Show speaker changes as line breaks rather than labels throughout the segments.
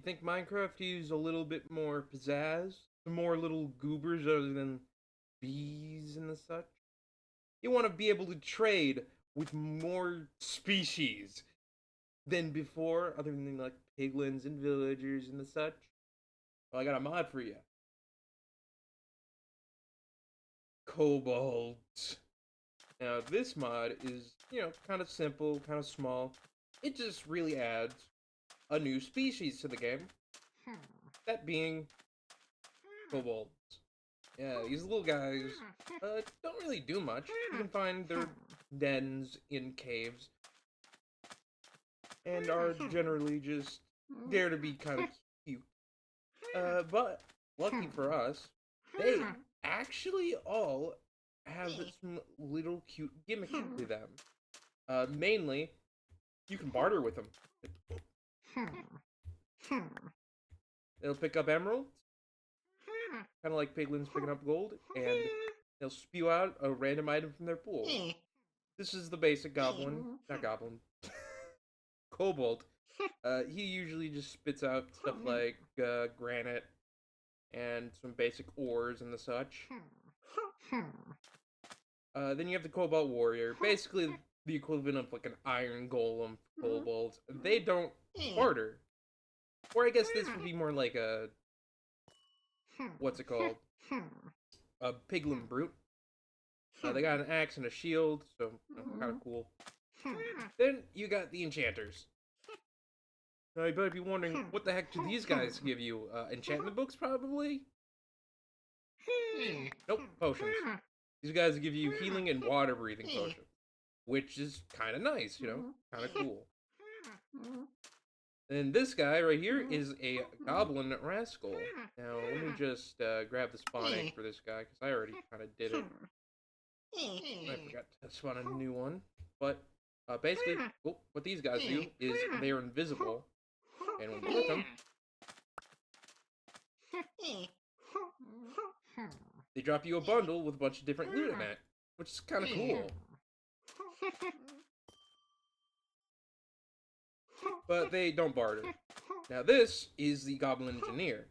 think Minecraft used a little bit more pizzazz? Some more little goobers other than bees and the such? You want to be able to trade with more species than before, other than like piglins and villagers and the such? Well, I got a mod for you. Kobolds. Now, this mod is, kind of simple, kind of small. It just really adds a new species to the game. That being kobolds. Yeah, these little guys don't really do much. You can find their dens in caves and are generally just there to be kind of cute. But lucky for us, they actually all have some little cute gimmicks to them. Mainly, you can barter with them. They'll pick up emeralds, kind of like piglins picking up gold, and they'll spew out a random item from their pool. This is the basic goblin, not goblin, kobold. He usually just spits out stuff like granite and some basic ores and the such. Then you have the Cobalt Warrior, basically the equivalent of like an iron golem for kobolds. They don't barter. Or I guess this would be more like a, what's it called? A piglin brute. They got an axe and a shield, so kind of cool. Then you got the enchanters. Now you better be wondering, what the heck do these guys give you? Enchantment books, probably? Nope, potions. These guys give you healing and water breathing potions, which is kind of nice, kind of cool. And this guy right here is a goblin rascal. Now, let me just grab the spawn egg for this guy, because I already kind of did it. I forgot to spawn a new one. But basically, what these guys do is they are invisible. And when we hit them, they drop you a bundle with a bunch of different loot in it, which is kind of cool. But they don't barter. Now this is the Goblin Engineer.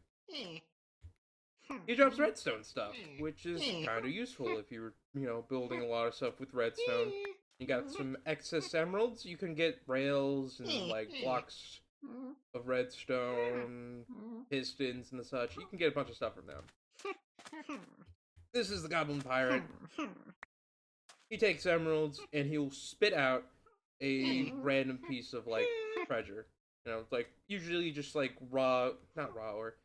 He drops redstone stuff, which is kind of useful if you're, building a lot of stuff with redstone. You got some excess emeralds, you can get rails and, like, blocks of redstone, pistons and the such. You can get a bunch of stuff from them. This is the Goblin Pirate. He takes emeralds, and he'll spit out a random piece of, like, treasure. It's like, usually just, like, not raw ore.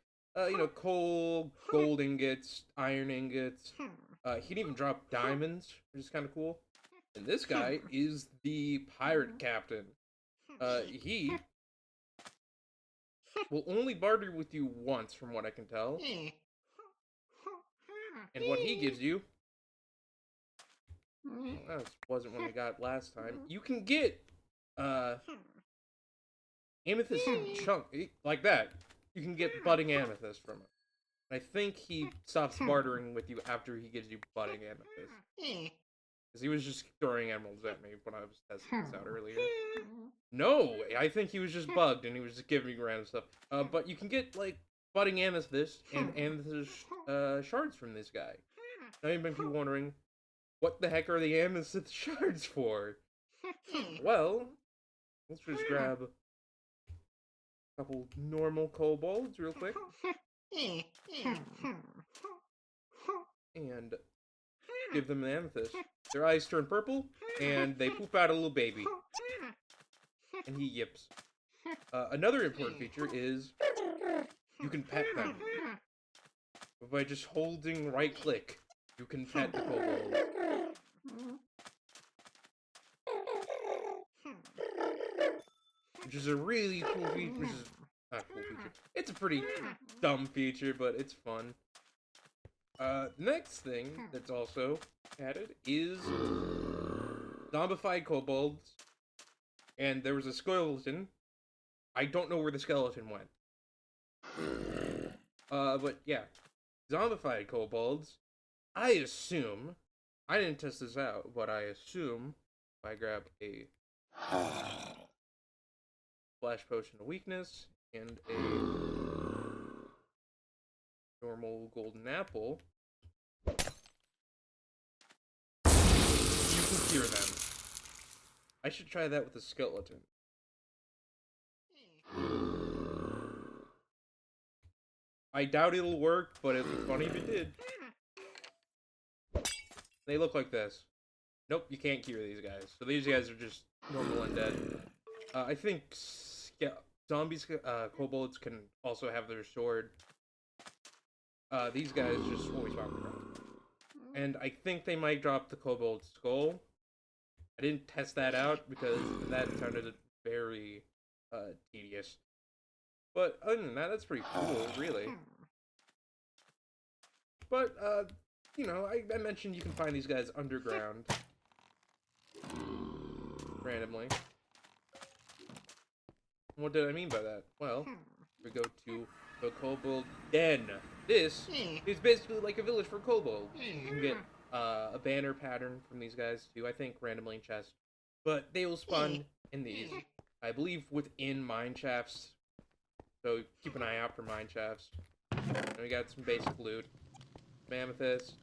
Coal, gold ingots, iron ingots. He can even drop diamonds, which is kind of cool. And this guy is the pirate captain. He will only barter with you once, from what I can tell. And what he gives you... Well, that wasn't what I got last time. You can get, amethyst chunk, like that. You can get budding amethyst from it. I think he stops bartering with you after he gives you budding amethyst. Because he was just throwing emeralds at me when I was testing this out earlier. No, I think he was just bugged and he was just giving me random stuff. But you can get, like, budding amethyst and amethyst shards from this guy. Now you might be wondering, what the heck are the amethyst shards for? Well, let's just grab a couple normal kobolds real quick. And give them an amethyst. Their eyes turn purple, and they poop out a little baby. And he yips. Another important feature is you can pet them. By just holding right click, you can pet the kobold. Which is a really cool feature. Which is not a cool feature. It's a pretty dumb feature, but it's fun. Next thing that's also added is zombified kobolds. And there was a skeleton. I don't know where the skeleton went. But yeah. Zombified kobolds. I assume, I didn't test this out, but I assume if I grab a Flash Potion of Weakness and a normal golden apple, you can hear them. I should try that with a skeleton. I doubt it'll work, but it'd be funny if it did. They look like this. Nope, you can't hear these guys. So these guys are just normal undead. I think zombies, kobolds can also have their sword. These guys just always walk around. And I think they might drop the kobold skull. I didn't test that out because that sounded very tedious. But other than that, that's pretty cool, really. But, you know, I mentioned you can find these guys underground. Randomly. What did I mean by that? Well, we go to the Kobold Den. This is basically like a village for kobolds. You can get a banner pattern from these guys too, I think, randomly in chests. But they will spawn in these, I believe, within mine shafts. So keep an eye out for mine shafts. And we got some basic loot. Amethyst.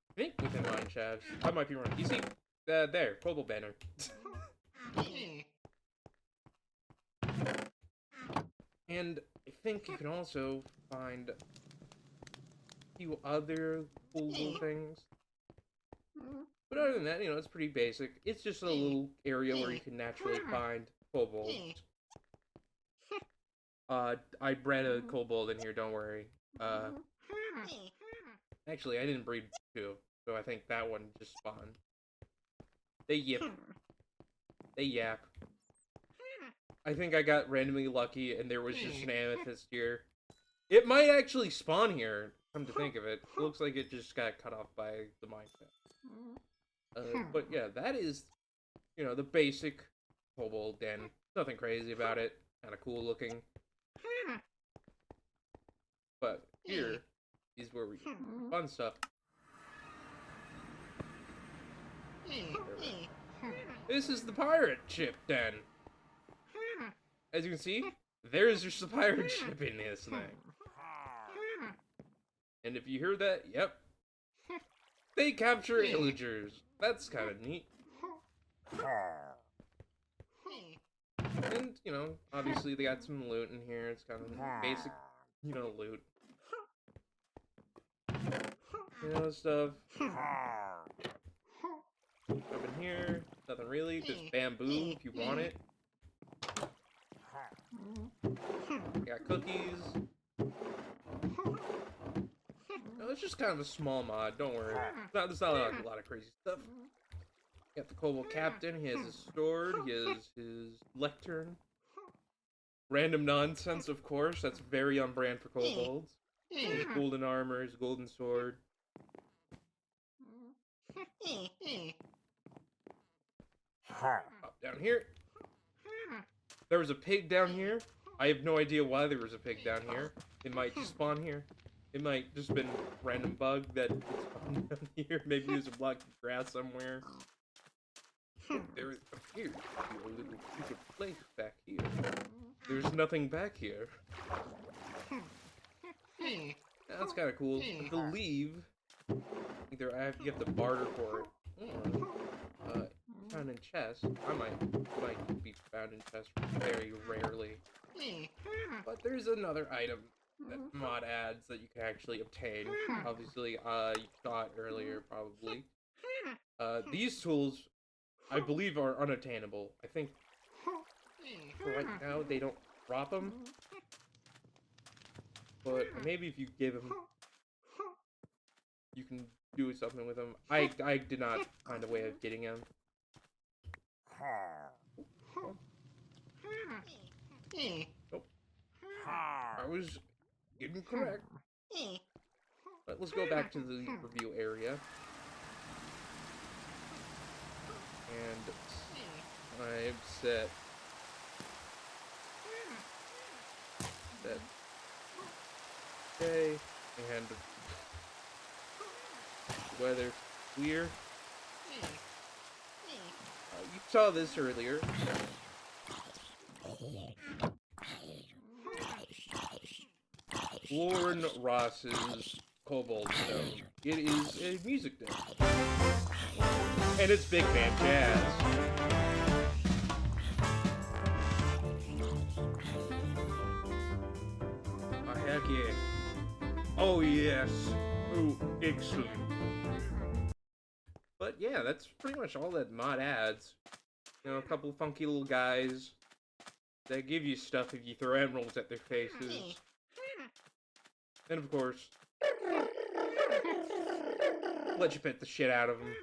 I think within mine shafts. I might be wrong. You see, there, kobold banner. And I think you can also find a few other cool little things. But other than that, you know, it's pretty basic. It's just a little area where you can naturally find kobolds. I bred a kobold in here, don't worry. Actually, I didn't breed two, so I think that one just spawned. They yip. They yap. I think I got randomly lucky and there was just an amethyst here. It might actually spawn here, come to think of it. It looks like it just got cut off by the Minecraft. But yeah, that is, you know, the basic kobold den. Nothing crazy about it. Kind of cool looking. But here is where we get fun stuff. This is the pirate ship den. As you can see, there's just a pirate ship in this thing. And if you hear that, yep. They capture villagers. That's kind of neat. And, you know, obviously they got some loot in here. It's kind of basic, you know, loot. You know, stuff. Up in here, nothing really. Just bamboo if you want it. Got cookies. No, it's just kind of a small mod, don't worry. It's not like a lot of crazy stuff. Got the kobold captain, he has his sword, he has his lectern. Random nonsense, of course, that's very on brand for kobolds. His golden armor, his golden sword. Pop down here. There was a pig down here. I have no idea why there was a pig down here. It might just spawn here. It might just been a random bug that spawned down here. Maybe there's a block of grass somewhere. There appears to be a little secret place back here. There's nothing back here. That's kind of cool. I believe either you have to barter for it, or found in chests. I might be found in chests very rarely. But there's another item that mod adds that you can actually obtain. Obviously, you saw it earlier, probably. These tools, I believe, are unattainable. I think for right now they don't drop them. But maybe if you give them, you can do something with them. I did not find a way of getting them. Nope. I was incorrect. But let's go back to the review area. And I'm set. Okay, and weather clear. You saw this earlier. Lauren Ross's Kobolds Stone. It is a music disc. And it's big band jazz. Oh, heck yeah. Oh, yes. Oh, excellent. But yeah, that's pretty much all that mod adds. You know, a couple funky little guys that give you stuff if you throw emeralds at their faces. And of course, let you pet the shit out of them.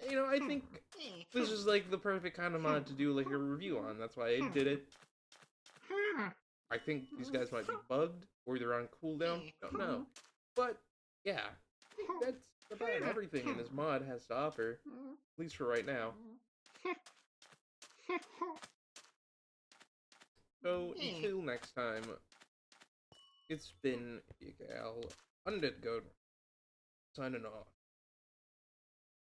You know, I think this is like the perfect kind of mod to do like a review on. That's why I did it. I think these guys might be bugged or they're on cooldown. Don't know. But yeah, that's about everything in this mod has to offer, at least for right now. So until next time, it's been Gal Undead Goat signing off.